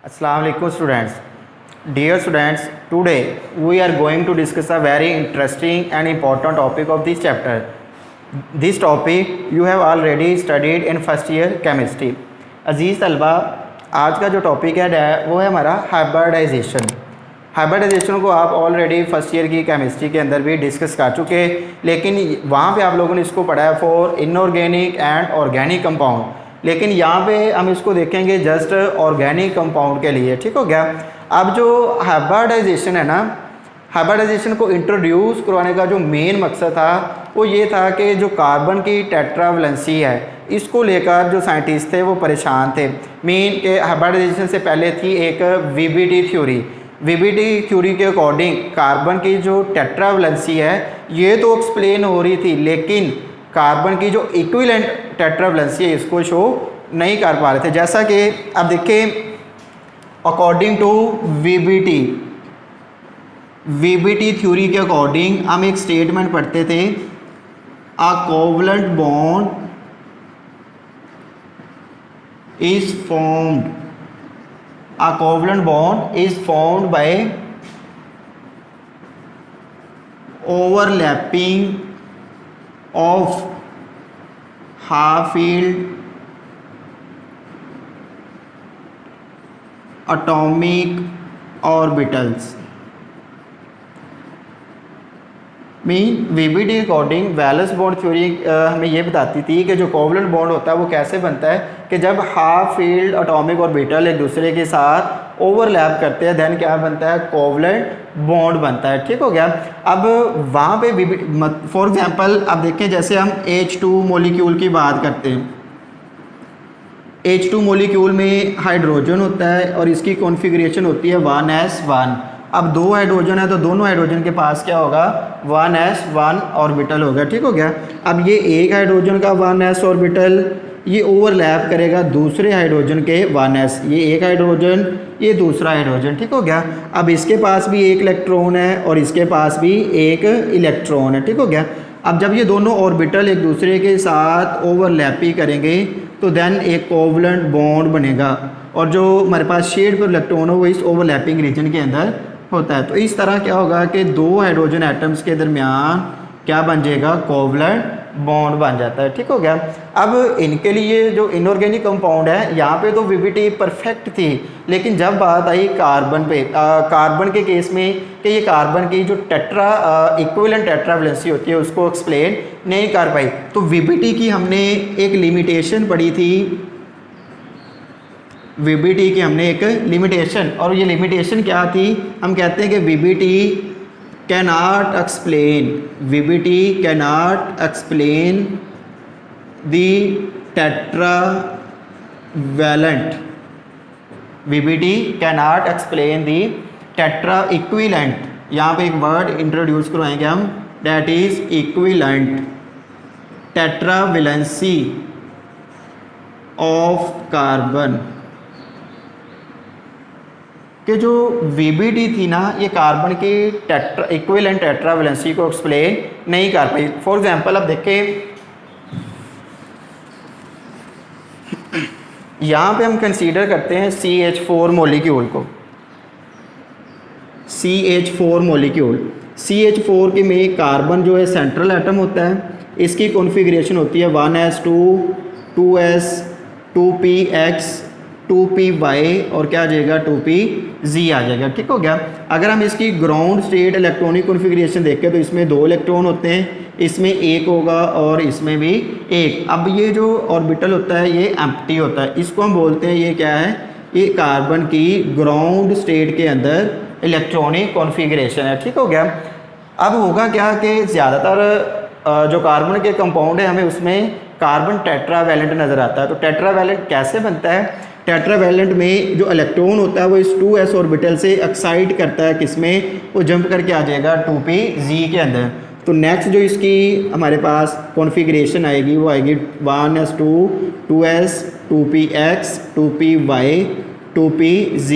Assalamu alaikum students. Dear students, today we are going to discuss a very interesting and important topic of this chapter. This topic you have already studied in first year chemistry. अजीज़ तलबा, आज का जो topic है वो है हमारा hybridisation. Hybridisation को आप ऑलरेडी फर्स्ट ईयर की केमिस्ट्री के अंदर भी डिस्कस कर चुके हैं, लेकिन वहाँ पे आप लोगों ने इसको पढ़ा है for inorganic and organic compound. लेकिन यहाँ पे हम इसको देखेंगे जस्ट ऑर्गेनिक कंपाउंड के लिए। ठीक हो गया। अब जो हाइब्रिडाइजेशन है ना, हाइब्रिडाइजेशन को इंट्रोड्यूस करवाने का जो मेन मकसद था वो ये था कि जो कार्बन की टेट्रावैलेंसी है इसको लेकर जो साइंटिस्ट थे वो परेशान थे। मेन के हाइब्रिडाइजेशन से पहले थी एक वीबीटी थ्योरी। वीबीटी थ्योरी के अकॉर्डिंग कार्बन की जो टेट्रावैलेंसी है ये तो एक्सप्लेन हो रही थी, लेकिन कार्बन की जो इक्विवेलेंट टेट्रावैलेंसी है इसको शो नहीं कर पा रहे थे। जैसा कि अब देखें, अकॉर्डिंग टू वीबीटी थ्योरी के अकॉर्डिंग हम एक स्टेटमेंट पढ़ते थे, a covalent bond is formed, a covalent bond is formed by overlapping of half-filled atomic orbitals। Mean VBT according valence bond theory हमें ये बताती थी कि जो कोवलेंट बॉन्ड होता है वो कैसे बनता है कि जब हाफ फील्ड एटॉमिक ऑर्बिटल एक दूसरे के साथ ओवरलैप करते हैं, देन क्या बनता है, कोवलेंट बॉन्ड बनता है। ठीक हो गया। अब वहाँ पे फॉर एग्जांपल अब देखें, जैसे हम H2 मॉलिक्यूल की बात करते हैं, H2 मॉलिक्यूल में हाइड्रोजन होता है और इसकी कॉन्फ़िगरेशन होती है 1s1। अब दो हाइड्रोजन है तो दोनों हाइड्रोजन के पास क्या होगा, 1s1 ऑर्बिटल होगा। ठीक हो गया। अब ये एक हाइड्रोजन का 1s ऑर्बिटल ये ओवरलैप करेगा दूसरे हाइड्रोजन के 1s, ये एक हाइड्रोजन ये दूसरा हाइड्रोजन। ठीक हो गया। अब इसके पास भी एक इलेक्ट्रॉन है और इसके पास भी एक इलेक्ट्रॉन है। ठीक हो गया। अब जब ये दोनों ऑर्बिटल एक दूसरे के साथ ओवरलैपी करेंगे तो देन एक कोवलेंट बॉन्ड बनेगा और जो हमारे पास शेड पर इलेक्ट्रॉन हो वो इस ओवरलैपिंग रीजन के अंदर होता है। तो इस तरह क्या होगा कि दो हाइड्रोजन एटम्स के दरमियान क्या बन जाएगा, कोवलेंट बॉन्ड बन जाता है। ठीक हो गया। अब इनके लिए जो इनऑर्गेनिक कंपाउंड है यहाँ पे तो वीबीटी परफेक्ट थी, लेकिन जब बात आई कार्बन पे, कार्बन के केस में कि ये कार्बन की जो इक्विवेलेंट टेट्रावैलेंसी होती है उसको एक्सप्लेन नहीं कर पाई, तो वीबीटी की हमने एक लिमिटेशन पढ़ी थी। वीबीटी की हमने एक लिमिटेशन, और ये लिमिटेशन क्या थी, हम कहते हैं कि VBT cannot explain the tetravalent, VBT cannot explain the tetra equivalent। यहाँ पे एक वर्ड इंट्रोड्यूस करवाएंगे हम, that is equivalent tetravalency of carbon। कि जो वीबीटी थी ना ये कार्बन की इक्विवेलेंट टेट्रावैलेंसी को एक्सप्लेन नहीं कर पाई। फॉर एग्जांपल अब देखें, यहाँ पे हम कंसीडर करते हैं CH4 मॉलिक्यूल को, CH4 मॉलिक्यूल, CH4 के में कार्बन जो है सेंट्रल एटम होता है, इसकी कॉन्फ़िगरेशन होती है 1s2 2s 2px 2py और क्या आ जाएगा, 2pz आ जाएगा। ठीक हो गया। अगर हम इसकी ग्राउंड स्टेट इलेक्ट्रॉनिक कॉन्फ़िगरेशन देखें तो इसमें दो इलेक्ट्रॉन होते हैं, इसमें एक होगा और इसमें भी एक। अब ये जो ऑर्बिटल होता है ये एम्प्टी होता है, इसको हम बोलते हैं ये क्या है, ये कार्बन की ग्राउंड स्टेट के अंदर इलेक्ट्रॉनिक कॉन्फ़िगरेशन है। ठीक हो गया। अब होगा क्या कि ज़्यादातर जो कार्बन के कंपाउंड है हमें उसमें कार्बन टेट्रावैलेंट नज़र आता है। तो टेट्रावैलेंट कैसे बनता है, टेट्रावैलेंट में जो इलेक्ट्रॉन होता है वो इस 2s ऑर्बिटल से एक्साइट करता है, किसमें, वो जंप करके आ जाएगा 2pz के अंदर। तो नेक्स्ट जो इसकी हमारे पास कॉन्फ़िगरेशन आएगी वो आएगी 1s2 2s 2px 2py 2pz।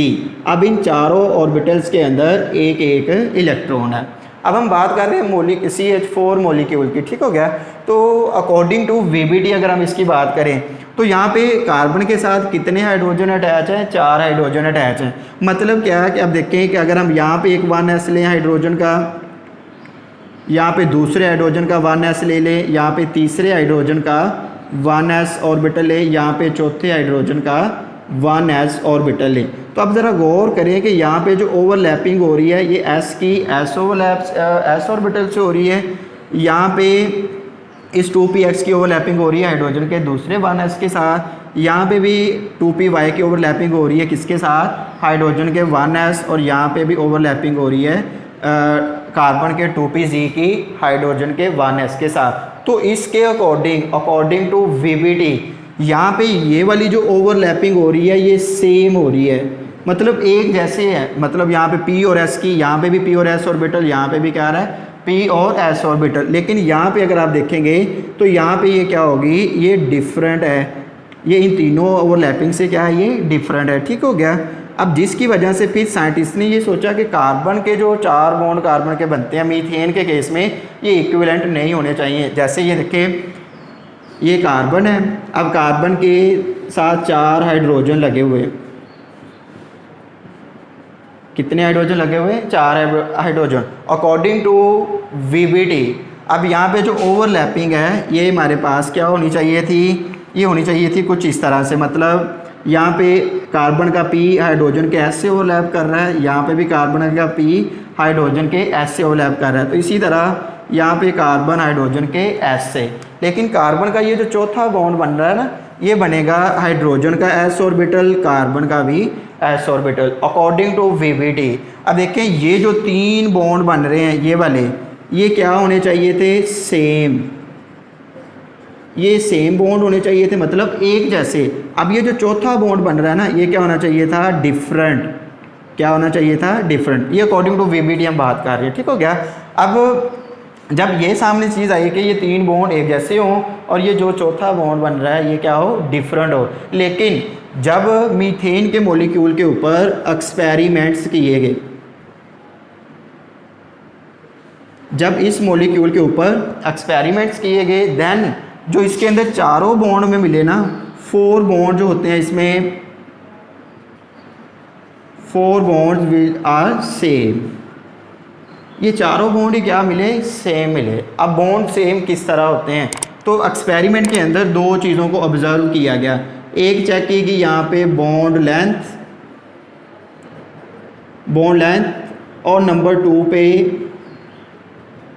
अब इन चारों ऑर्बिटल्स के अंदर एक एक इलेक्ट्रॉन है। अब हम बात कर रहे हैं CH4 मॉलिक्यूल की, ठीक हो गया। तो अकॉर्डिंग टू VBT अगर हम इसकी बात करें तो यहाँ पे कार्बन के साथ कितने हाइड्रोजन अटैच हैं, 4 हाइड्रोजन अटैच हैं। मतलब क्या है कि अब देखें कि अगर हम यहाँ पे एक 1s लें हाइड्रोजन का, यहाँ पे दूसरे हाइड्रोजन का 1s ले लें, यहाँ पे तीसरे हाइड्रोजन का 1s ऑर्बिटल लें, यहाँ पे चौथे हाइड्रोजन का 1s ऑर्बिटल लें। तो अब ज़रा गौर करें कि यहाँ पे जो ओवरलैपिंग हो रही है ये s की s ऑर्बिटल से हो रही है, यहाँ पे इस 2px की ओवरलैपिंग हो रही है हाइड्रोजन के दूसरे 1s के साथ, यहाँ पे भी 2py की ओवरलैपिंग हो रही है किसके साथ, हाइड्रोजन के 1s, और यहाँ पे भी ओवरलैपिंग हो रही है कार्बन के 2pz की हाइड्रोजन के 1s के साथ। तो इसके अकॉर्डिंग टू VBT यहाँ पे ये वाली जो ओवरलैपिंग हो रही है ये सेम हो रही है, मतलब एक जैसे है। मतलब यहाँ पे P और S की, यहाँ पे भी P और S ऑर्बिटल, यहाँ पे भी क्या रहा है P और S ऑर्बिटल। लेकिन यहाँ पे अगर आप देखेंगे तो यहाँ पे ये क्या होगी, ये डिफरेंट है, ये इन तीनों ओवरलैपिंग से क्या है, ये डिफरेंट है, ठीक हो गया। अब जिसकी वजह से फिर साइंटिस्ट ने ये सोचा कि कार्बन के जो 4 बॉन्ड कार्बन के बनते हैं मीथेन के केस में ये इक्विवेलेंट नहीं होने चाहिए। जैसे ये देखें ये कार्बन है, अब कार्बन के साथ 4 हाइड्रोजन लगे हुए, कितने हाइड्रोजन लगे हुए, 4 हाइड्रोजन अकॉर्डिंग टू VBT। अब यहाँ पे जो ओवरलैपिंग है ये हमारे पास क्या होनी चाहिए थी, ये होनी चाहिए थी कुछ इस तरह से। मतलब यहाँ पे कार्बन का P हाइड्रोजन के S से ओवरलैप कर रहा है, यहाँ पे भी कार्बन का P हाइड्रोजन के S से ओवरलैप कर रहा है। तो इसी तरह यहाँ पे कार्बन हाइड्रोजन के S से, लेकिन कार्बन का ये जो चौथा बॉन्ड बन रहा है ना ये बनेगा हाइड्रोजन का S ऑर्बिटल, कार्बन का भी S orbital according to VBT। अब देखें ये जो 3 बॉन्ड बन रहे हैं ये वाले, ये क्या होने चाहिए थे, सेम, ये सेम बॉन्ड होने चाहिए थे, मतलब एक जैसे। अब ये जो चौथा बॉन्ड बन रहा है ना ये क्या होना चाहिए था, डिफरेंट, क्या होना चाहिए था, डिफरेंट। ये अकॉर्डिंग टू VBT हम बात कर रहे हैं, ठीक हो गया। अब जब ये सामने चीज़ आई कि ये 3 बॉन्ड एक जैसे हों और ये जो चौथा बॉन्ड बन रहा है ये क्या हो, डिफरेंट हो। लेकिन जब मीथेन के मॉलिक्यूल के ऊपर एक्सपेरिमेंट्स किए गए, जब इस मॉलिक्यूल के ऊपर एक्सपेरिमेंट्स किए गए देन जो इसके अंदर चारों बॉन्ड में मिले ना, 4 बॉन्ड जो होते हैं इसमें 4 बॉन्ड आर सेम, ये चारों बॉन्ड ही क्या मिले, सेम मिले। अब बॉन्ड सेम किस तरह होते हैं, तो एक्सपेरिमेंट के अंदर 2 चीज़ों को ऑब्जर्व किया गया। एक चेक की कि यहाँ पे बॉन्ड लेंथ और नंबर 2 पे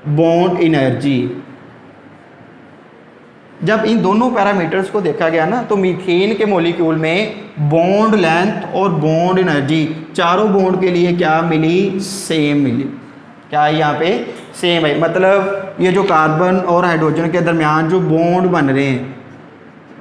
बॉन्ड एनर्जी। जब इन दोनों पैरामीटर्स को देखा गया ना तो मीथेन के मॉलिक्यूल में बॉन्ड लेंथ और बॉन्ड एनर्जी चारों बॉन्ड के लिए क्या मिली, सेम मिली। क्या यहाँ पे सेम है, मतलब ये जो कार्बन और हाइड्रोजन के दरमियान जो बॉन्ड बन रहे हैं,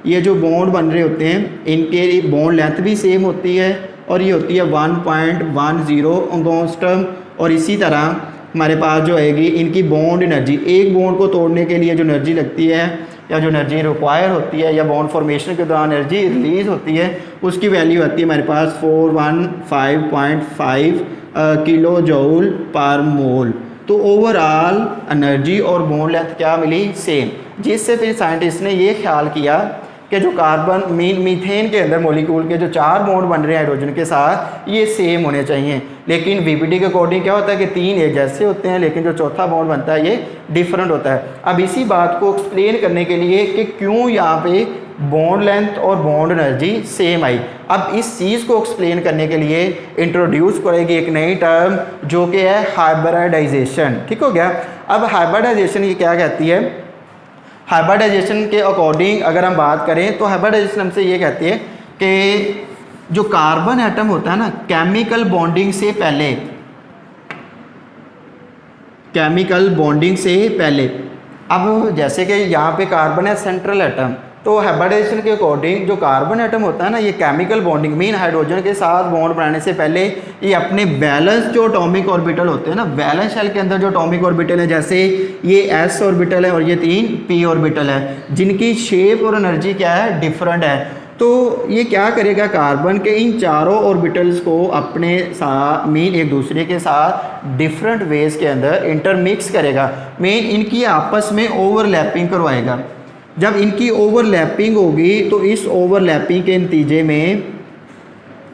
ये जो बॉन्ड बन रहे होते हैं इनके बॉन्ड लेंथ भी सेम होती है और ये होती है 1.10 एंगस्ट्रॉम। और इसी तरह हमारे पास जो आएगी इनकी बॉन्ड एनर्जी, एक बॉन्ड को तोड़ने के लिए जो एनर्जी लगती है या जो एनर्जी रिक्वायर होती है या बॉन्ड फॉर्मेशन के दौरान एनर्जी रिलीज होती है उसकी वैल्यू आती है हमारे पास 415.5 किलो जूल पर मोल। तो ओवरऑल एनर्जी और बॉन्ड लेंथ क्या मिली, सेम। जिससे फिर साइंटिस्ट ने ये ख्याल किया कि जो कार्बन मीथेन के अंदर मॉलिक्यूल के जो 4 बॉन्ड बन रहे हैं हाइड्रोजन के साथ ये सेम होने चाहिए। लेकिन VBT के अकॉर्डिंग क्या होता है कि 3 एक जैसे होते हैं लेकिन जो चौथा बॉन्ड बनता है ये डिफरेंट होता है। अब इसी बात को एक्सप्लेन करने के लिए कि क्यों यहाँ पे बॉन्ड लेंथ और बॉन्ड एनर्जी सेम आई, अब इस चीज़ को एक्सप्लेन करने के लिए इंट्रोड्यूस करेगी एक नई टर्म जो कि है हाइब्रिडाइजेशन। ठीक हो गया। अब हाइब्रिडाइजेशन ये क्या कहती है, हाइब्रिडाइजेशन के अकॉर्डिंग अगर हम बात करें तो हाइब्रिडाइजेशन हमसे ये कहती है कि जो कार्बन एटम होता है ना केमिकल बॉन्डिंग से पहले, केमिकल बॉन्डिंग से पहले, अब जैसे कि यहाँ पे कार्बन है सेंट्रल एटम, तो हाइब्रिडाइजेशन के अकॉर्डिंग जो कार्बन एटम होता है ना ये केमिकल बॉन्डिंग मीन हाइड्रोजन के साथ बॉन्ड बनाने से पहले ये अपने बैलेंस जो एटॉमिक ऑर्बिटल होते हैं ना, बैलेंस शेल के अंदर जो एटॉमिक ऑर्बिटल है जैसे ये s ऑर्बिटल है और ये 3 p ऑर्बिटल है जिनकी शेप और एनर्जी क्या है, डिफरेंट है, तो ये क्या करेगा, कार्बन के इन चारों ऑर्बिटल्स को अपने साथ मीन एक दूसरे के साथ डिफरेंट वेज के अंदर इंटरमिक्स करेगा, मीन इनकी आपस में ओवरलैपिंग करवाएगा। जब इनकी ओवरलैपिंग होगी तो इस ओवरलैपिंग के नतीजे में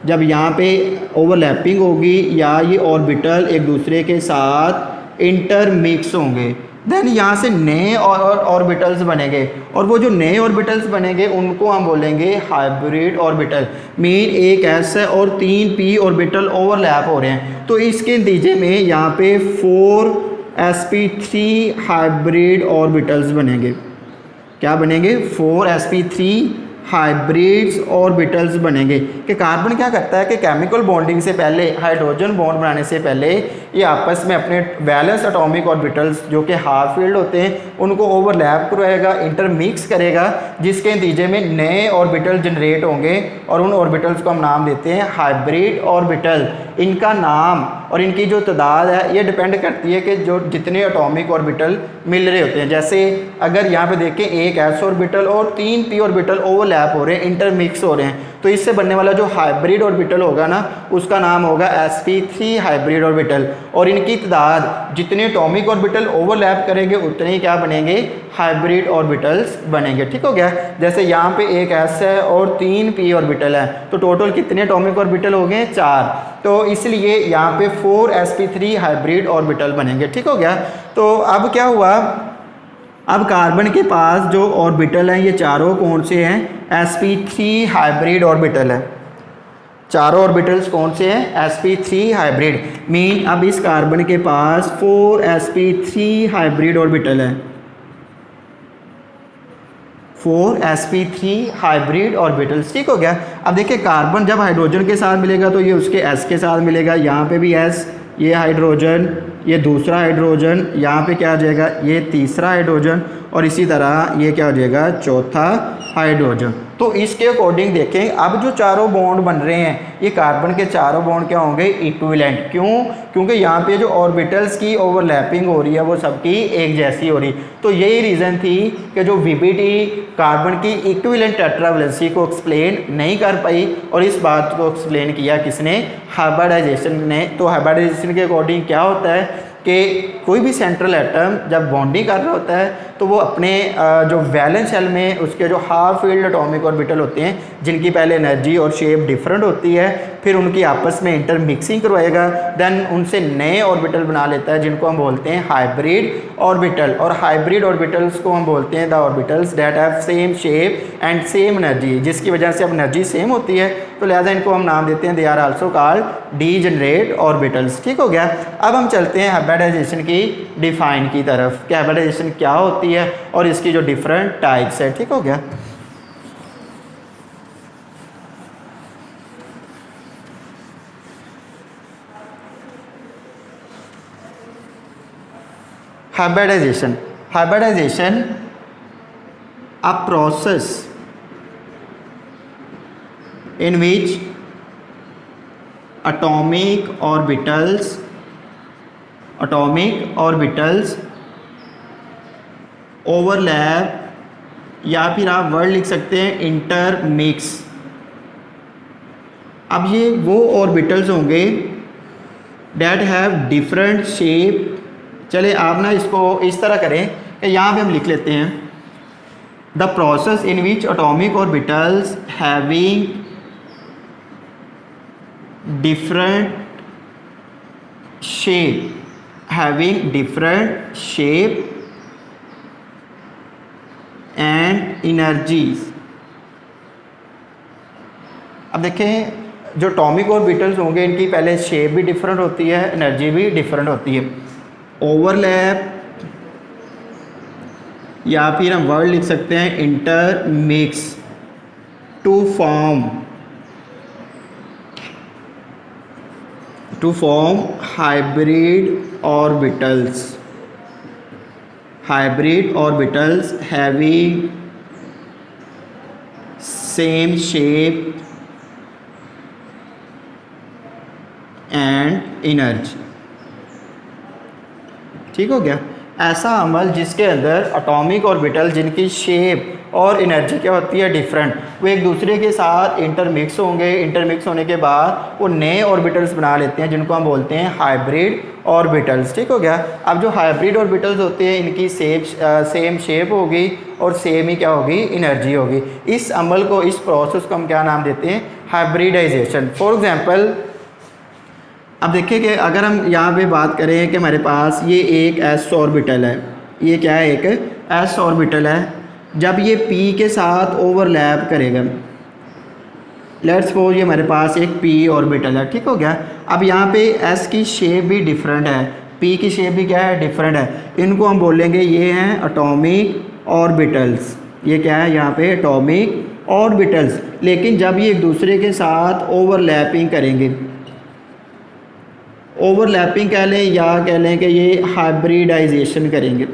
जब यहाँ पे ओवरलैपिंग होगी या ये ऑर्बिटल एक दूसरे के साथ इंटरमिक्स होंगे, देन यहाँ से नए ऑर्बिटल्स बनेंगे, और वो जो नए ऑर्बिटल्स बनेंगे उनको हम बोलेंगे हाइब्रिड ऑर्बिटल। मीन एक एस है और 3 p ऑर्बिटल ओवरलैप हो रहे हैं, तो इसके नतीजे में यहाँ पे 4 sp3 हाइब्रिड ऑर्बिटल्स बनेंगे। क्या बनेंगे? 4 sp3 हाइब्रिड्स ऑर्बिटल्स बनेंगे। कि कार्बन क्या करता है कि केमिकल बॉन्डिंग से पहले, हाइड्रोजन बॉन्ड बनाने से पहले ये आपस में अपने वैलेंस एटॉमिक ऑर्बिटल्स जो कि हाफ फील्ड होते हैं उनको ओवरलैप करवाएगा, इंटरमिक्स करेगा, जिसके नतीजे में नए ऑर्बिटल जनरेट होंगे और उन ऑर्बिटल्स को हम नाम देते हैं हाइब्रिड ऑर्बिटल। इनका नाम और इनकी जो तादाद है ये डिपेंड करती है कि जो जितने एटॉमिक ऑर्बिटल मिल रहे होते हैं। जैसे अगर यहाँ पे देखें एक s ऑर्बिटल और 3 p ऑर्बिटल ओवरलैप हो रहे हैं, इंटरमिक्स हो रहे हैं, तो इससे बनने वाला जो हाइब्रिड ऑर्बिटल होगा ना उसका नाम होगा sp3 हाइब्रिड ऑर्बिटल। और इनकी तादाद जितने एटॉमिक ऑर्बिटल ओवरलैप करेंगे उतने ही क्या बनेंगे? हाइब्रिड ऑर्बिटल्स बनेंगे। ठीक हो गया? जैसे यहाँ पे एक s है और 3 p ऑर्बिटल है, तो टोटल कितने एटॉमिक ऑर्बिटल हो गए? 4। तो इसलिए यहाँ पे 4 sp3 हाइब्रिड ऑर्बिटल बनेंगे। ठीक हो गया? तो अब क्या हुआ, अब कार्बन के पास जो ऑर्बिटल हैं ये चारों कौन से हैं? sp3 हाइब्रिड ऑर्बिटल है। चारों ऑर्बिटल्स कौन से हैं? sp3 hybrid. मीन अब इस कार्बन के पास 4 sp3 हाइब्रिड ऑर्बिटल है, 4 sp3 हाइब्रिड ऑर्बिटल्स। ठीक हो गया? अब देखिए कार्बन जब हाइड्रोजन के साथ मिलेगा तो ये उसके s के साथ मिलेगा, यहाँ पे भी s, ये हाइड्रोजन, ये दूसरा हाइड्रोजन, यहाँ पे क्या आ जाएगा? ये तीसरा हाइड्रोजन, और इसी तरह ये क्या हो जाएगा? चौथा हाइड्रोजन। तो इसके अकॉर्डिंग देखें अब जो चारों बॉन्ड बन रहे हैं ये कार्बन के चारों बॉन्ड क्या होंगे? इक्विवेलेंट। क्यों? क्योंकि यहाँ पे जो ऑर्बिटल्स की ओवरलैपिंग हो रही है वो सबकी एक जैसी हो रही। तो यही रीज़न थी कि जो वीबीटी कार्बन की इक्विवेलेंट टेट्रावैलेंसी को एक्सप्लेन नहीं कर पाई, और इस बात को एक्सप्लेन किया किसने? हाइब्रिडाइजेशन ने। तो हाइब्रिडाइजेशन के अकॉर्डिंग क्या होता है कि कोई भी सेंट्रल एटम जब बॉन्डिंग कर रहा होता है तो वो अपने जो वैलेंस शेल में उसके जो हाफ फील्ड एटॉमिक ऑर्बिटल होते हैं जिनकी पहले एनर्जी और शेप डिफरेंट होती है, फिर उनकी आपस में इंटरमिक्सिंग करवाएगा, देन उनसे नए ऑर्बिटल बना लेता है जिनको हम बोलते हैं हाइब्रिड ऑर्बिटल। और हाइब्रिड ऑर्बिटल्स को हम बोलते हैं the orbitals that have same shape and same energy, जिसकी वजह से अब एनर्जी सेम होती है तो लिहाजा इनको हम नाम देते हैं they are also called degenerate orbitals. ठीक हो गया? अब हम चलते हैं हाइब्रिडाइजेशन की डिफाइन की तरफ कि हाइब्रिडाइजेशन क्या होती है और इसकी जो डिफरेंट टाइप्स है। ठीक हो गया? Hybridization. Hybridization, a process in which atomic orbitals overlap, या फिर आप वर्ड लिख सकते हैं इंटरमिक्स। अब ये वो ऑर्बिटल्स होंगे डेट हैव डिफरेंट शेप। चले आप ना इसको इस तरह करें कि यहाँ पे हम लिख लेते हैं the process in which atomic orbitals having different shape and energies. अब देखें जो एटॉमिक ऑर्बिटल्स होंगे इनकी पहले शेप भी डिफरेंट होती है, एनर्जी भी डिफरेंट होती है। ओवरलैप, या फिर हम वर्ड लिख सकते हैं intermix to form hybrid orbitals having same shape and energy. ठीक हो गया? ऐसा अमल जिसके अंदर एटॉमिक ऑर्बिटल जिनकी शेप और एनर्जी क्या होती है डिफरेंट, वो एक दूसरे के साथ इंटरमिक्स होंगे। इंटरमिक्स होने के बाद वो नए ऑर्बिटल्स बना लेते हैं जिनको हम बोलते हैं हाइब्रिड ऑर्बिटल्स। ठीक हो गया। अब जो हाइब्रिड ऑर्बिटल्स होते हैं इनकी सेम शेप होगी और सेम ही क्या होगी, एनर्जी होगी। इस अमल को, इस प्रोसेस को हम क्या नाम देते हैं, हाइब्रिडाइजेशन। फॉर एग्जांपल अब देखिए कि अगर हम यहाँ पे बात करें कि हमारे पास ये एक एस ऑर्बिटल है, ये क्या है, एक एस ऑर्बिटल है। जब ये पी के साथ ओवरलैप करेगा, लेट्स सपोज ये हमारे पास एक पी ऑर्बिटल है। ठीक हो गया। अब यहाँ पे एस की शेप भी डिफरेंट है, पी की शेप भी क्या है, डिफरेंट है। इनको हम बोलेंगे ये हैं एटॉमिक ऑर्बिटल्स। ये क्या है यहाँ पे, एटॉमिक ऑर्बिटल्स। लेकिन जब ये एक दूसरे के साथ ओवरलैपिंग करेंगे, ओवरलैपिंग कह लें या कह लें कि ये हाइब्रिडाइजेशन करेंगे।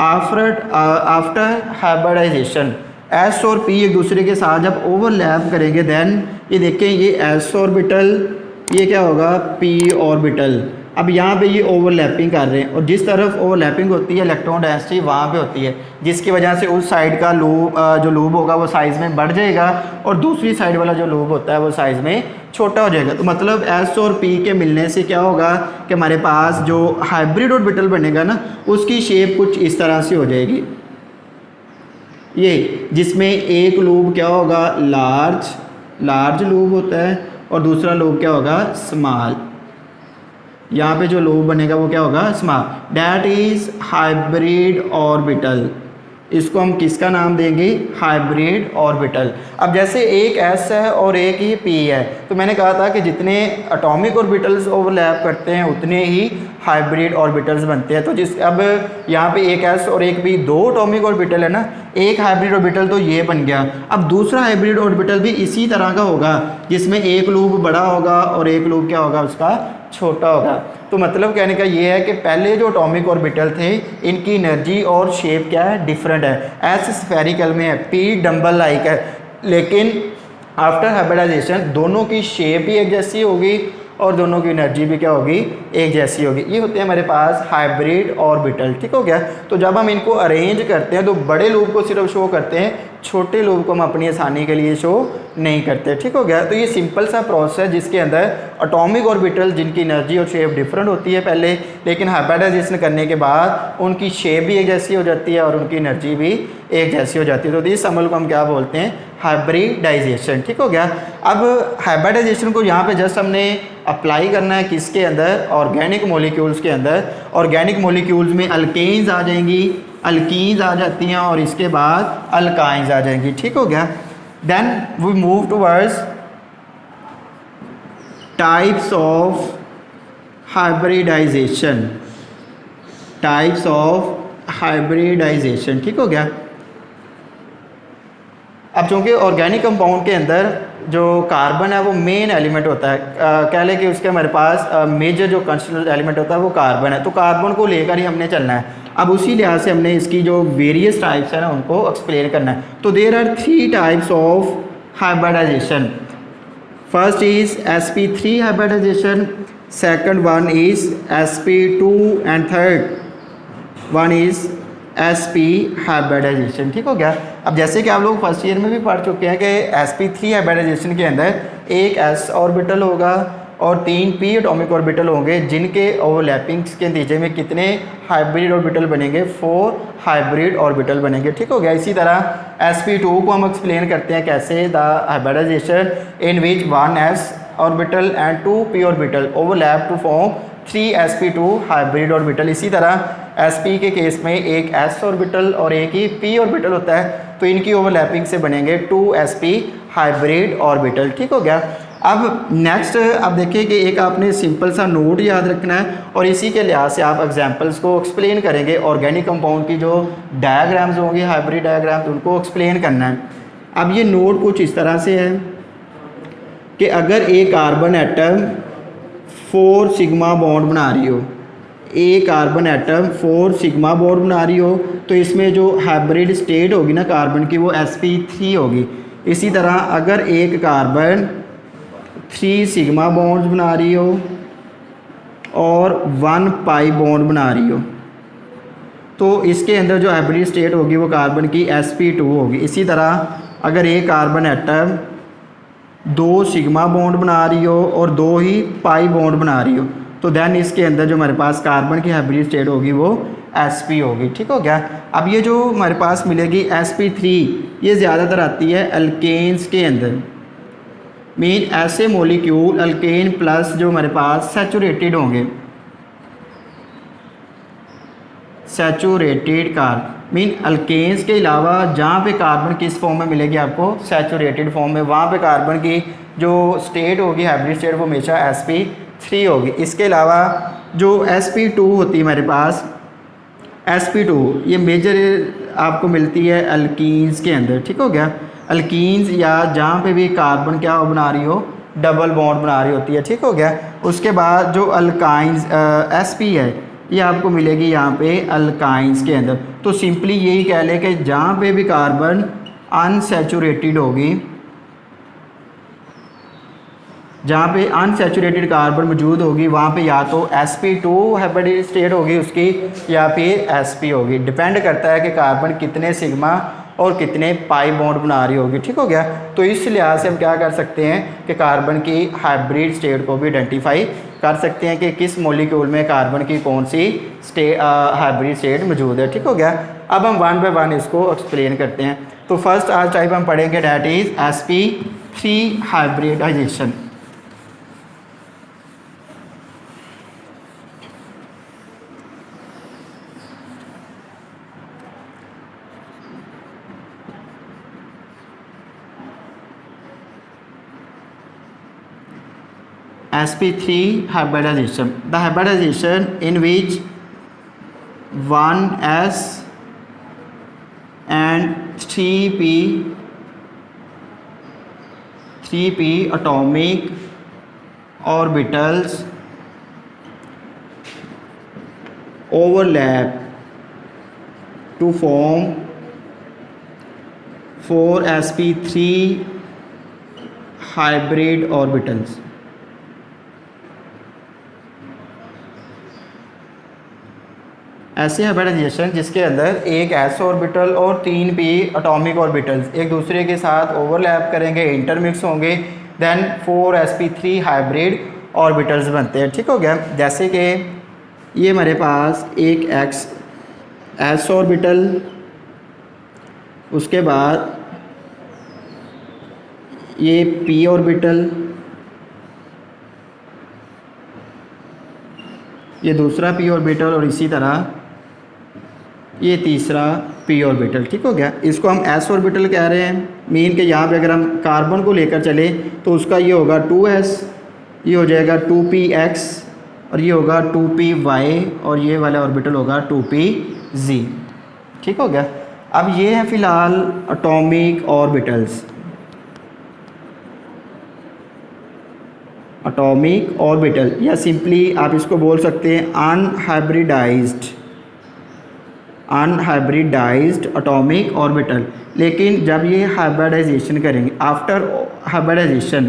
आफ्टर हाइब्रिडाइजेशन एस और पी एक दूसरे के साथ जब ओवरलैप करेंगे, देन ये देखें ये एस ऑर्बिटल, ये क्या होगा, पी ऑर्बिटल। अब यहाँ पे ये ओवरलैपिंग कर रहे हैं और जिस तरफ ओवरलैपिंग होती है इलेक्ट्रॉन डेंसिटी वहाँ पे होती है, जिसकी वजह से उस साइड का लूप जो लूप होगा वो साइज़ में बढ़ जाएगा और दूसरी साइड वाला जो लूप होता है वो साइज़ में छोटा हो जाएगा। तो मतलब एस और पी के मिलने से क्या होगा कि हमारे पास जो हाइब्रिड ऑर्बिटल बनेगा ना, उसकी शेप कुछ इस तरह से हो जाएगी, ये जिसमें एक लूप क्या होगा, लार्ज लूप होता है और दूसरा लूप क्या होगा, स्मॉल। यहाँ पे जो लूप बनेगा वो क्या होगा, small. That is hybrid orbital. इसको हम किसका नाम देंगे, हाइब्रिड ऑर्बिटल। अब जैसे एक एस है और एक ही पी है, तो मैंने कहा था कि जितने एटॉमिक ऑर्बिटल्स ओवरलैप करते हैं उतने ही हाइब्रिड ऑर्बिटल्स बनते हैं। तो अब यहाँ पे एक एस और एक पी, दो एटॉमिक ऑर्बिटल है ना, एक हाइब्रिड ऑर्बिटल तो ये बन गया। अब दूसरा हाइब्रिड ऑर्बिटल भी इसी तरह का होगा जिसमें एक लूप बड़ा होगा और एक लूप क्या होगा, उसका छोटा होगा। तो मतलब कहने का ये है कि पहले जो एटॉमिक ऑर्बिटल थे इनकी एनर्जी और शेप क्या है, डिफरेंट है। एस स्फेरिकल में है, पी डंबल लाइक है, लेकिन आफ्टर हाइब्रिडाइजेशन दोनों की शेप भी एक जैसी होगी और दोनों की एनर्जी भी क्या होगी, एक जैसी होगी। ये होते हैं हमारे पास हाइब्रिड ऑर्बिटल। ठीक हो गया। तो जब हम इनको अरेंज करते हैं तो बड़े लूप को सिर्फ शो करते हैं, छोटे लूप को हम अपनी आसानी के लिए शो नहीं करते। ठीक हो गया। तो ये सिंपल सा प्रोसेस है जिसके अंदर एटॉमिक ऑर्बिटल जिनकी एनर्जी और शेप डिफरेंट होती है पहले, लेकिन हाइब्रिडाइजेशन करने के बाद उनकी शेप भी एक जैसी हो जाती है और उनकी एनर्जी भी एक जैसी हो जाती है। तो इस अमल को हम क्या बोलते हैं, हाइब्रिडाइजेशन। ठीक हो गया। अब हाइब्रिडाइजेशन को यहाँ पे जस्ट हमने अप्लाई करना है किसके अंदर, ऑर्गेनिक मॉलिक्यूल्स के अंदर। ऑर्गेनिक मॉलिक्यूल्स में अल्केन्स आ जाएंगी, अल्कीन्स आ जाती हैं और इसके बाद अल्काइंस आ जाएंगी। ठीक हो गया। Then we move towards types of hybridization, types of hybridization. ठीक हो गया। अब चूँकि ऑर्गेनिक कंपाउंड के अंदर जो कार्बन है वो मेन एलिमेंट होता है, कह लें कि उसके हमारे पास मेजर जो कंस्टिट्यूएंट एलिमेंट होता है वो कार्बन है, तो कार्बन को लेकर ही हमने चलना है। अब उसी लिहाज से हमने इसकी जो वेरियस टाइप्स है ना उनको एक्सप्लेन करना है। तो there are 3 types of hybridization. First is sp3 hybridization, second one is sp2 and third one is sp hybridization. ठीक हो गया। अब जैसे कि आप लोग फर्स्ट ईयर में भी पढ़ चुके हैं कि sp3 हाइब्रिडाइजेशन के अंदर एक s ऑर्बिटल होगा और 3 p एटॉमिक ऑर्बिटल होंगे जिनके ओवरलैपिंग्स के नतीजे में कितने हाइब्रिड ऑर्बिटल बनेंगे, 4 हाइब्रिड ऑर्बिटल बनेंगे। ठीक हो गया। इसी तरह sp2 को हम एक्सप्लेन करते हैं कैसे, the hybridization in which 1 s orbital and 2 p orbital overlap to form 3 sp2 hybrid orbital. इसी तरह sp के केस में एक s ऑर्बिटल और एक ही p ऑर्बिटल होता है, तो इनकी ओवरलैपिंग से बनेंगे 2 sp हाइब्रिड ऑर्बिटल। ठीक हो गया। अब नेक्स्ट अब देखिए कि एक आपने सिंपल सा नोट याद रखना है और इसी के लिहाज से आप एग्जांपल्स को एक्सप्लेन करेंगे। ऑर्गेनिक कंपाउंड की जो डायग्राम्स होंगे, हाइब्रिड डायग्राम्स, उनको एक्सप्लेन करना है। अब ये नोट कुछ इस तरह से है कि अगर एक कार्बन एटम 4 सिग्मा बॉन्ड बना रही हो, एक कार्बन एटम 4 सिग्मा बॉन्ड बना रही हो, तो इसमें जो हाइब्रिड स्टेट होगी ना कार्बन की वो sp3 होगी। इसी तरह अगर एक कार्बन 3 सिग्मा बॉन्ड्स बना रही हो और 1 पाई बॉन्ड बना रही हो, तो इसके अंदर जो हाइब्रिड स्टेट होगी वो कार्बन की sp2 होगी। इसी तरह अगर एक कार्बन एटम 2 सिग्मा बॉन्ड बना रही हो और 2 ही पाई बॉन्ड बना रही हो, तो देन इसके अंदर जो हमारे पास कार्बन की हाइब्रिड स्टेट होगी वो sp होगी। ठीक हो गया। अब ये जो हमारे पास मिलेगी sp3, ये ज़्यादातर आती है अल्केन्स के अंदर। मीन ऐसे मोलिक्यूल अल्केन प्लस जो हमारे पास सैचुरेटेड होंगे, सैचुरेटेड कार्बन मीन अल्केन्स के अलावा जहाँ पे कार्बन किस फॉर्म में मिलेगी आपको, सैचुरेटेड फॉर्म में, वहाँ पे कार्बन की जो स्टेट होगी हाइब्रिड स्टेट वो हमेशा sp3 होगी। इसके अलावा जो sp2 होती है हमारे पास, sp2 ये मेजर आपको मिलती है अल्कीन्स के अंदर। ठीक हो गया। अल्कीन्स या जहाँ पे भी कार्बन क्या बना रही हो, डबल बॉन्ड बना रही होती है। ठीक हो गया। उसके बाद जो अल्काइंस sp है ये आपको मिलेगी यहाँ पे अल्काइंस के अंदर। तो सिंपली यही कह लें कि जहाँ पे भी कार्बन अनसैचुरेटेड होगी, जहाँ पे अनसैचुरेटेड कार्बन मौजूद होगी वहाँ पे या तो sp2 हाइब्रिड स्टेट होगी उसकी या फिर sp होगी। डिपेंड करता है कि कार्बन कितने सिग्मा और कितने पाई बॉन्ड बना रही होगी। ठीक हो गया। तो इस लिहाज से हम क्या कर सकते हैं कि कार्बन की हाइब्रिड स्टेट को भी आइडेंटिफाई कर सकते हैं कि किस मॉलिक्यूल में कार्बन की कौन सी हाइब्रिड स्टेट मौजूद है। ठीक हो गया। अब हम 1 बाय 1 इसको एक्सप्लेन करते हैं। तो फर्स्ट आज टाइप हम पढ़ेंगे that is sp3 hybridization. sp3 hybridization, the hybridization in which 1s and 3p atomic orbitals overlap to form 4 sp3 hybrid orbitals। ऐसे हाइब्रिडाइजेशन जिसके अंदर एक s ऑर्बिटल और 3p एटॉमिक ऑर्बिटल्स एक दूसरे के साथ ओवरलैप करेंगे, इंटरमिक्स होंगे, देन 4 sp3 हाइब्रिड ऑर्बिटल्स बनते हैं। ठीक हो गया। जैसे कि ये हमारे पास एक s ऑर्बिटल, उसके बाद ये p ऑर्बिटल, ये दूसरा p ऑर्बिटल और इसी तरह ये तीसरा p ऑर्बिटल। ठीक हो गया। इसको हम s ऑर्बिटल कह रहे हैं। मीन के यहाँ पे अगर हम कार्बन को लेकर चले तो उसका ये होगा 2s, ये हो जाएगा 2px और ये होगा 2py और ये वाला ऑर्बिटल होगा 2pz। ठीक हो गया। अब ये है फ़िलहाल एटॉमिक ऑर्बिटल्स, एटॉमिक ऑर्बिटल या सिंपली आप इसको बोल सकते हैं अनहाइब्रिडाइज्ड एटॉमिक ऑर्बिटल। लेकिन जब ये हाइब्रिडाइजेशन करेंगे, आफ्टर हाइब्रिडाइजेशन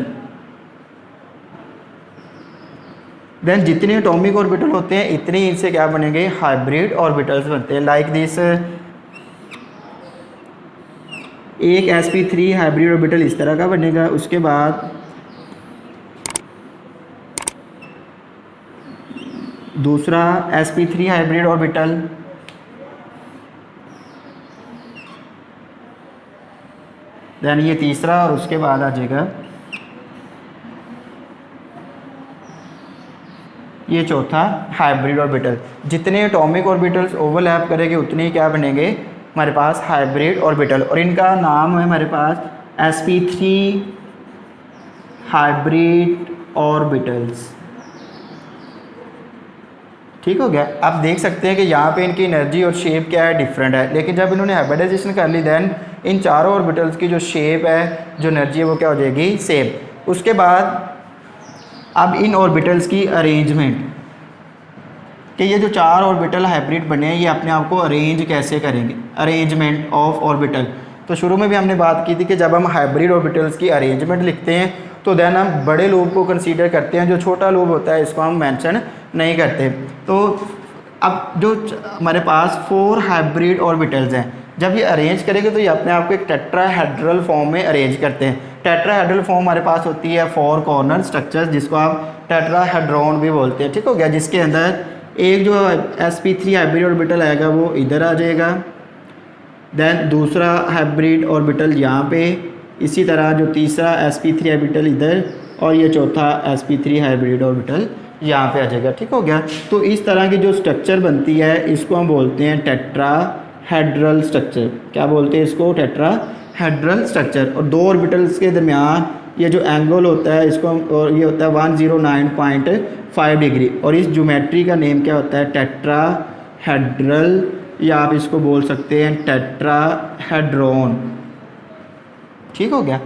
देन जितने एटॉमिक ऑर्बिटल होते हैं इतने ही इनसे क्या बनेंगे, हाइब्रिड ऑर्बिटल्स बनते हैं। लाइक दिस, एक sp3 हाइब्रिड ऑर्बिटल इस तरह का बनेगा, उसके बाद दूसरा sp3 हाइब्रिड ऑर्बिटल, देन ये तीसरा और उसके बाद आ जाएगा ये चौथा हाइब्रिड ऑर्बिटल। जितने एटॉमिक ऑर्बिटल्स ओवरलैप करेंगे उतने ही क्या बनेंगे हमारे पास, हाइब्रिड ऑर्बिटल। और इनका नाम है हमारे पास sp3 हाइब्रिड ऑर्बिटल्स। ठीक हो गया। आप देख सकते हैं कि यहाँ पे इनकी एनर्जी और शेप क्या है, डिफरेंट है। लेकिन जब इन्होंने हाइब्रिडाइजेशन कर ली देन इन चारों ऑर्बिटल्स की जो शेप है, जो एनर्जी है वो क्या हो जाएगी, सेम। उसके बाद अब इन ऑर्बिटल्स की अरेंजमेंट, कि ये जो 4 ऑर्बिटल हाइब्रिड बने हैं ये अपने आप को अरेंज कैसे करेंगे, अरेंजमेंट ऑफ ऑर्बिटल। तो शुरू में भी हमने बात की थी कि जब हम हाइब्रिड ऑर्बिटल्स की अरेंजमेंट लिखते हैं तो देन हम बड़े लूप को कंसीडर करते हैं, जो छोटा लूप होता है इसको हम मेंशन नहीं करते। तो अब जो हमारे पास 4 हाइब्रिड ऑर्बिटल्स हैं, जब ये अरेंज करेंगे तो ये अपने आप को एक टेट्राहेड्रल फॉर्म में अरेंज करते हैं। टेट्राहेड्रल फॉर्म हमारे पास होती है 4 कॉर्नर स्ट्रक्चर्स, जिसको आप टेट्राहेड्रॉन भी बोलते हैं, ठीक हो गया। जिसके अंदर एक जो sp3 हाइब्रिड ऑर्बिटल आएगा वो इधर आ जाएगा, देन दूसरा हाइब्रिड ऑर्बिटल यहाँ पे, इसी तरह जो तीसरा sp3 हाइब्रिडल इधर, और ये चौथा sp3 हाइब्रिड ऑर्बिटल यहाँ पे आ जाएगा, ठीक हो गया। तो इस तरह की जो स्ट्रक्चर बनती है इसको हम बोलते हैं टेट्राहेड्रल स्ट्रक्चर। क्या बोलते हैं इसको? Tetrahedral structure. और दो ऑर्बिटल्स के दरमियान ये जो एंगल होता है इसको हम, और ये होता है 109.5 डिग्री, और इस ज्योमेट्री का नेम क्या होता है? टेट्राहेड्रल, या आप इसको बोल सकते हैं टेट्राहेड्रॉन, ठीक हो गया।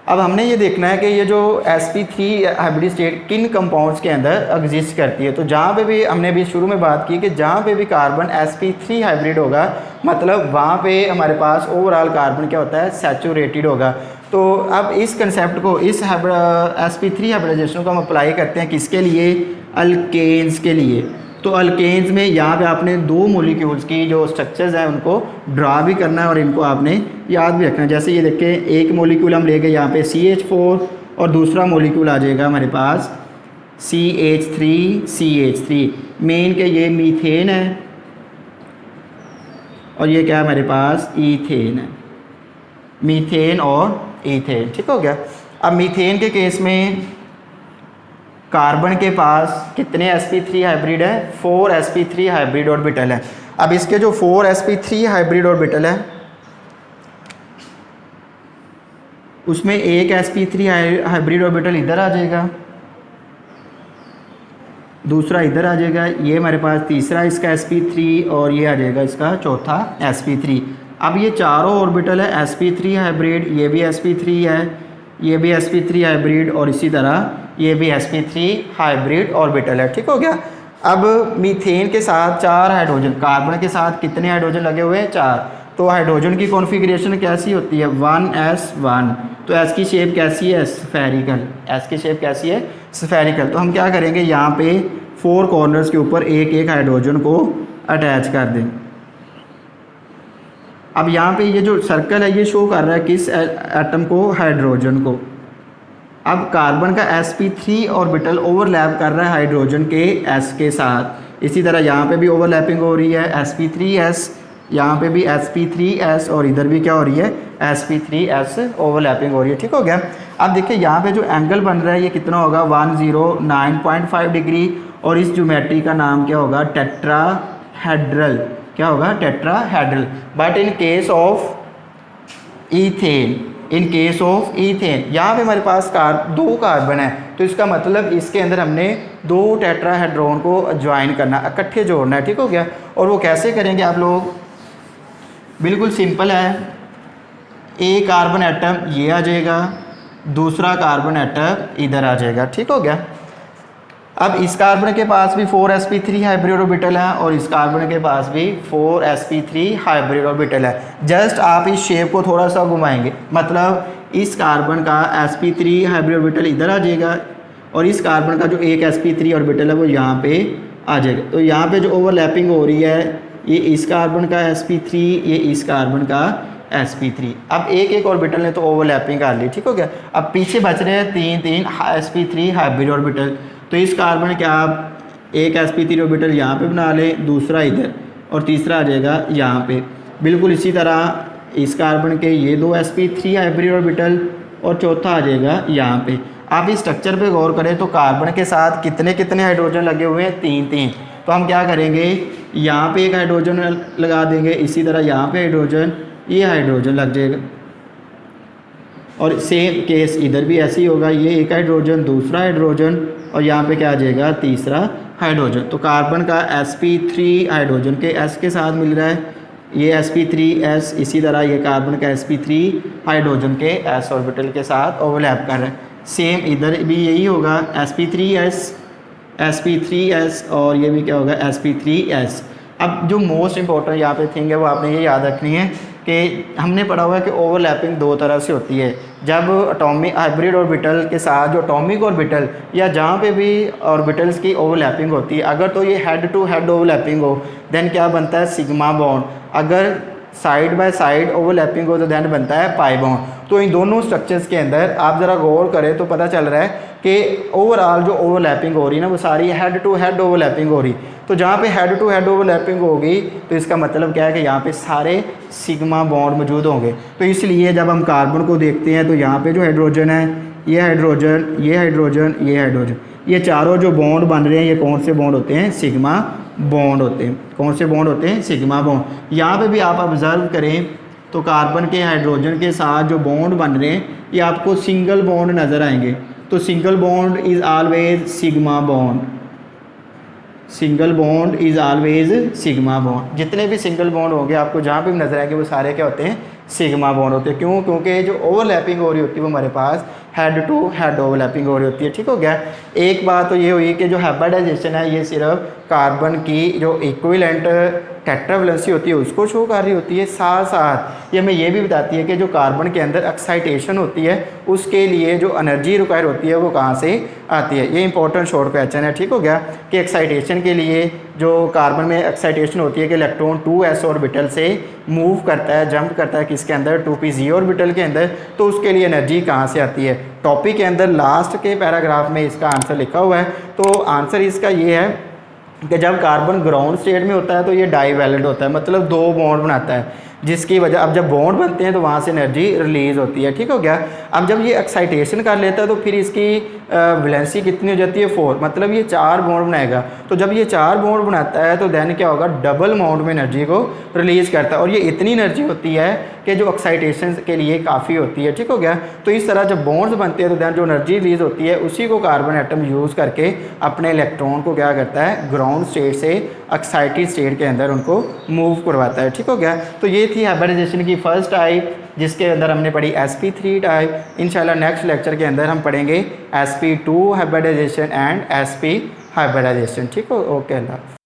अब हमने ये देखना है कि ये जो sp3 हाइब्रिड स्टेट किन कंपाउंड्स के अंदर एग्जिस्ट करती है। तो जहाँ पे भी हमने भी शुरू में बात की कि जहाँ पे भी कार्बन sp3 हाइब्रिड होगा, मतलब वहाँ पे हमारे पास ओवरऑल कार्बन क्या होता है? सैचुरेटेड होगा। तो अब इस कंसेप्ट को, इस sp3 हाइब्रिडाइजेशन को हम अप्लाई करते हैं किसके लिए? अल्केन्स के लिए। तो अल्केन्स में यहाँ पे आपने दो मॉलिक्यूल्स की जो स्ट्रक्चर्स हैं उनको ड्रा भी करना है और इनको आपने याद भी रखना है। जैसे ये देखें, एक मॉलिक्यूल हम ले गए यहाँ पे CH4, और दूसरा मॉलिक्यूल आ जाएगा हमारे पास CH3। मेन के ये मीथेन है और ये क्या है हमारे पास? ईथेन है। मीथेन और ईथेन, ठीक हो गया। अब मीथेन के केस में कार्बन के पास कितने sp3 हाइब्रिड है? 4 sp3 हाइब्रिड ऑर्बिटल है। अब इसके जो 4 sp3 हाइब्रिड ऑर्बिटल है उसमें एक sp3 हाइब्रिड ऑर्बिटल इधर आ जाएगा, दूसरा इधर आ जाएगा, ये हमारे पास तीसरा इसका sp3, और ये आ जाएगा इसका चौथा sp3। अब ये चारों ऑर्बिटल है sp3 हाइब्रिड, ये भी sp3 है, ये भी sp3 हाइब्रिड, और इसी तरह ये भी sp3 हाइब्रिड ऑर्बिटल है, ठीक हो गया। अब मीथेन के साथ 4 हाइड्रोजन, कार्बन के साथ कितने हाइड्रोजन लगे हुए हैं? 4। तो हाइड्रोजन की कॉन्फ़िगरेशन कैसी होती है? 1s1। तो s की शेप कैसी है? स्फेरिकल। s की शेप कैसी है? स्फेरिकल। तो हम क्या करेंगे, यहाँ पे 4 कॉर्नर्स के ऊपर एक एक हाइड्रोजन को अटैच कर दें। अब यहाँ पे ये जो सर्कल है ये शो कर रहा है किस एटम को? हाइड्रोजन को। अब कार्बन का sp3 ऑर्बिटल ओवरलैप कर रहा है हाइड्रोजन के s के साथ। इसी तरह यहाँ पे भी ओवरलैपिंग हो रही है, sp3s, यहाँ पे भी sp3s, और इधर भी क्या हो रही है? sp3s ओवरलैपिंग हो रही है, ठीक हो गया। अब देखिए यहाँ पे जो एंगल बन रहा है ये कितना होगा? 109.5 डिग्री, और इस ज्योमेट्री का नाम क्या होगा? टेट्राहेड्रल। क्या होगा? Tetrahedral. But in case of ethane, यहाँ पे हमारे पास दो कार्बन है, तो इसका मतलब इसके अंदर हमने 2 टेट्राहेड्रॉन को ज्वाइन करना, इकट्ठे जोड़ना है, ठीक हो गया। और वो कैसे करेंगे आप लोग? बिल्कुल सिंपल है, एक कार्बन एटम ये आ जाएगा, दूसरा कार्बन एटम इधर आ जाएगा, ठीक हो गया। अब इस कार्बन के पास भी 4 sp3 हाइब्रिड ऑर्बिटल है, और इस कार्बन के पास भी 4 sp3 हाइब्रिड ऑर्बिटल है। जस्ट आप इस शेप को थोड़ा सा घुमाएंगे, मतलब इस कार्बन का sp3 हाइब्रिड ऑर्बिटल इधर आ जाएगा, और इस कार्बन का जो एक sp3 ऑर्बिटल है वो यहाँ पे आ जाएगा। तो यहाँ पे जो ओवरलैपिंग हो रही है, ये इस कार्बन का sp3, ये इस कार्बन का sp3। अब एक एक ऑर्बिटल ने तो ओवरलैपिंग कर ली, ठीक हो गया। अब पीछे बच रहे हैं 3 sp3 हाइब्रिड ऑर्बिटल। तो इस कार्बन के आप एक sp3 ऑर्बिटल यहाँ पे बना लें, दूसरा इधर, और तीसरा आ जाएगा यहाँ पे। बिल्कुल इसी तरह इस कार्बन के ये 2 sp3 हाइब्रिड ऑर्बिटल, और चौथा आ जाएगा यहाँ पे। आप इस स्ट्रक्चर पे गौर करें तो कार्बन के साथ कितने कितने हाइड्रोजन लगे हुए हैं? 3। तो हम क्या करेंगे, यहाँ पे एक हाइड्रोजन लगा देंगे, इसी तरह यहाँ पे हाइड्रोजन, ये हाइड्रोजन लग जाएगा, और सेम केस इधर भी ऐसे ही होगा, ये एक हाइड्रोजन, दूसरा हाइड्रोजन, और यहाँ पे क्या आ जाएगा? तीसरा हाइड्रोजन। तो कार्बन का sp3 हाइड्रोजन के s के साथ मिल रहा है, ये sp3s, इसी तरह ये कार्बन का sp3 हाइड्रोजन के s ऑर्बिटल के साथ ओवरलैप कर रहा है। सेम इधर भी यही होगा, sp3s, और ये भी क्या होगा? sp3s। अब जो मोस्ट इंपॉर्टेंट यहाँ पे थिंग है वो आपने ये याद रखनी है कि हमने पढ़ा हुआ है कि ओवरलैपिंग दो तरह से होती है। जब एटॉमिक हाइब्रिड ऑर्बिटल के साथ जो एटॉमिक ऑर्बिटल या जहाँ पे भी ऑर्बिटल्स की ओवरलैपिंग होती है, अगर तो ये हेड टू हेड ओवरलैपिंग हो देन क्या बनता है सिग्मा बॉन्ड, अगर साइड बाय साइड ओवरलैपिंग हो तो देन बनता है पाई बॉन्ड। तो इन दोनों स्ट्रक्चर्स के अंदर आप ज़रा गौर करें तो पता चल रहा है कि ओवरऑल जो ओवरलैपिंग हो रही है ना वो सारी हेड टू हेड ओवरलैपिंग हो रही। तो जहाँ पे हेड टू हेड ओवरलैपिंग होगी तो इसका मतलब क्या है कि यहाँ पे सारे सिग्मा बॉन्ड मौजूद होंगे। तो इसलिए जब हम कार्बन को देखते हैं तो यहाँ पे जो हाइड्रोजन है, ये हाइड्रोजन, ये हाइड्रोजन, ये हाइड्रोजन, ये चारों जो बॉन्ड बन रहे हैं ये कौन से बॉन्ड होते हैं, सिग्मा बॉन्ड होते हैं। कौन से बॉन्ड होते हैं, सिग्मा बॉन्ड। यहाँ पे भी आप ऑब्जर्व करें तो कार्बन के हाइड्रोजन के साथ जो बॉन्ड बन रहे हैं ये आपको सिंगल बॉन्ड नज़र आएंगे। तो single bond is always sigma bond, single bond is always sigma bond. जितने भी सिंगल बॉन्ड होंगे आपको जहाँ पे भी नजर आएंगे वो सारे क्या होते हैं, सिग्मा बॉन्ड होते हैं। क्यों? क्योंकि जो ओवरलैपिंग हो रही होती है वो हमारे पास हेड टू हेड ओवरलैपिंग हो रही होती है। ठीक हो गया। एक बात तो ये हुई कि जो हाइब्रिडाइजेशन है ये सिर्फ कार्बन की जो इक्विवेलेंट टेट्रावैलेंसी होती है उसको शो कर रही होती है, साथ साथ ये हमें ये भी बताती है कि जो कार्बन के अंदर एक्साइटेशन होती है उसके लिए जो एनर्जी रिक्वायर होती है वो कहाँ से आती है। ये इंपॉर्टेंट शॉर्ट क्वेश्चन है। ठीक हो गया कि एक्साइटेशन के लिए जो कार्बन में एक्साइटेशन होती है कि इलेक्ट्रॉन 2s ऑर्बिटल से मूव करता है, जंप करता है किसके अंदर, 2p ऑर्बिटल के अंदर, तो उसके लिए एनर्जी कहाँ से आती है। टॉपिक के अंदर लास्ट के पैराग्राफ में इसका आंसर लिखा हुआ है। तो आंसर इसका ये है कि जब कार्बन ग्राउंड स्टेट में होता है तो ये डाईवैलेंट होता है, मतलब दो बॉन्ड बनाता है, जिसकी वजह अब जब बॉन्ड बनते हैं तो वहाँ से एनर्जी रिलीज होती है। ठीक हो गया। अब जब ये एक्साइटेशन कर लेता है तो फिर इसकी वैलेंसी कितनी हो जाती है, 4, मतलब ये 4 बॉन्ड बनाएगा। तो जब ये 4 बॉन्ड बनाता है तो देन क्या होगा, डबल अमाउंट में एनर्जी को रिलीज करता है, और ये इतनी एनर्जी होती है कि जो एक्साइटेशन के लिए काफ़ी होती है। ठीक हो गया। तो इस तरह जब बॉन्ड्स बनते हैं तो देन जो एनर्जी रिलीज होती है उसी को कार्बन एटम यूज़ करके अपने इलेक्ट्रॉन को क्या करता है, ग्राउंड स्टेट से एक्साइटेड स्टेट के अंदर उनको मूव करवाता है। ठीक हो गया। तो ये थी हाइब्रिडाइजेशन की फर्स्ट टाइप जिसके अंदर हमने पढ़ी sp3 टाइप। इंशाल्लाह नेक्स्ट लेक्चर के अंदर हम पढ़ेंगे sp2 hybridization and sp hybridization. ठीक हो, ओके अल्लाह।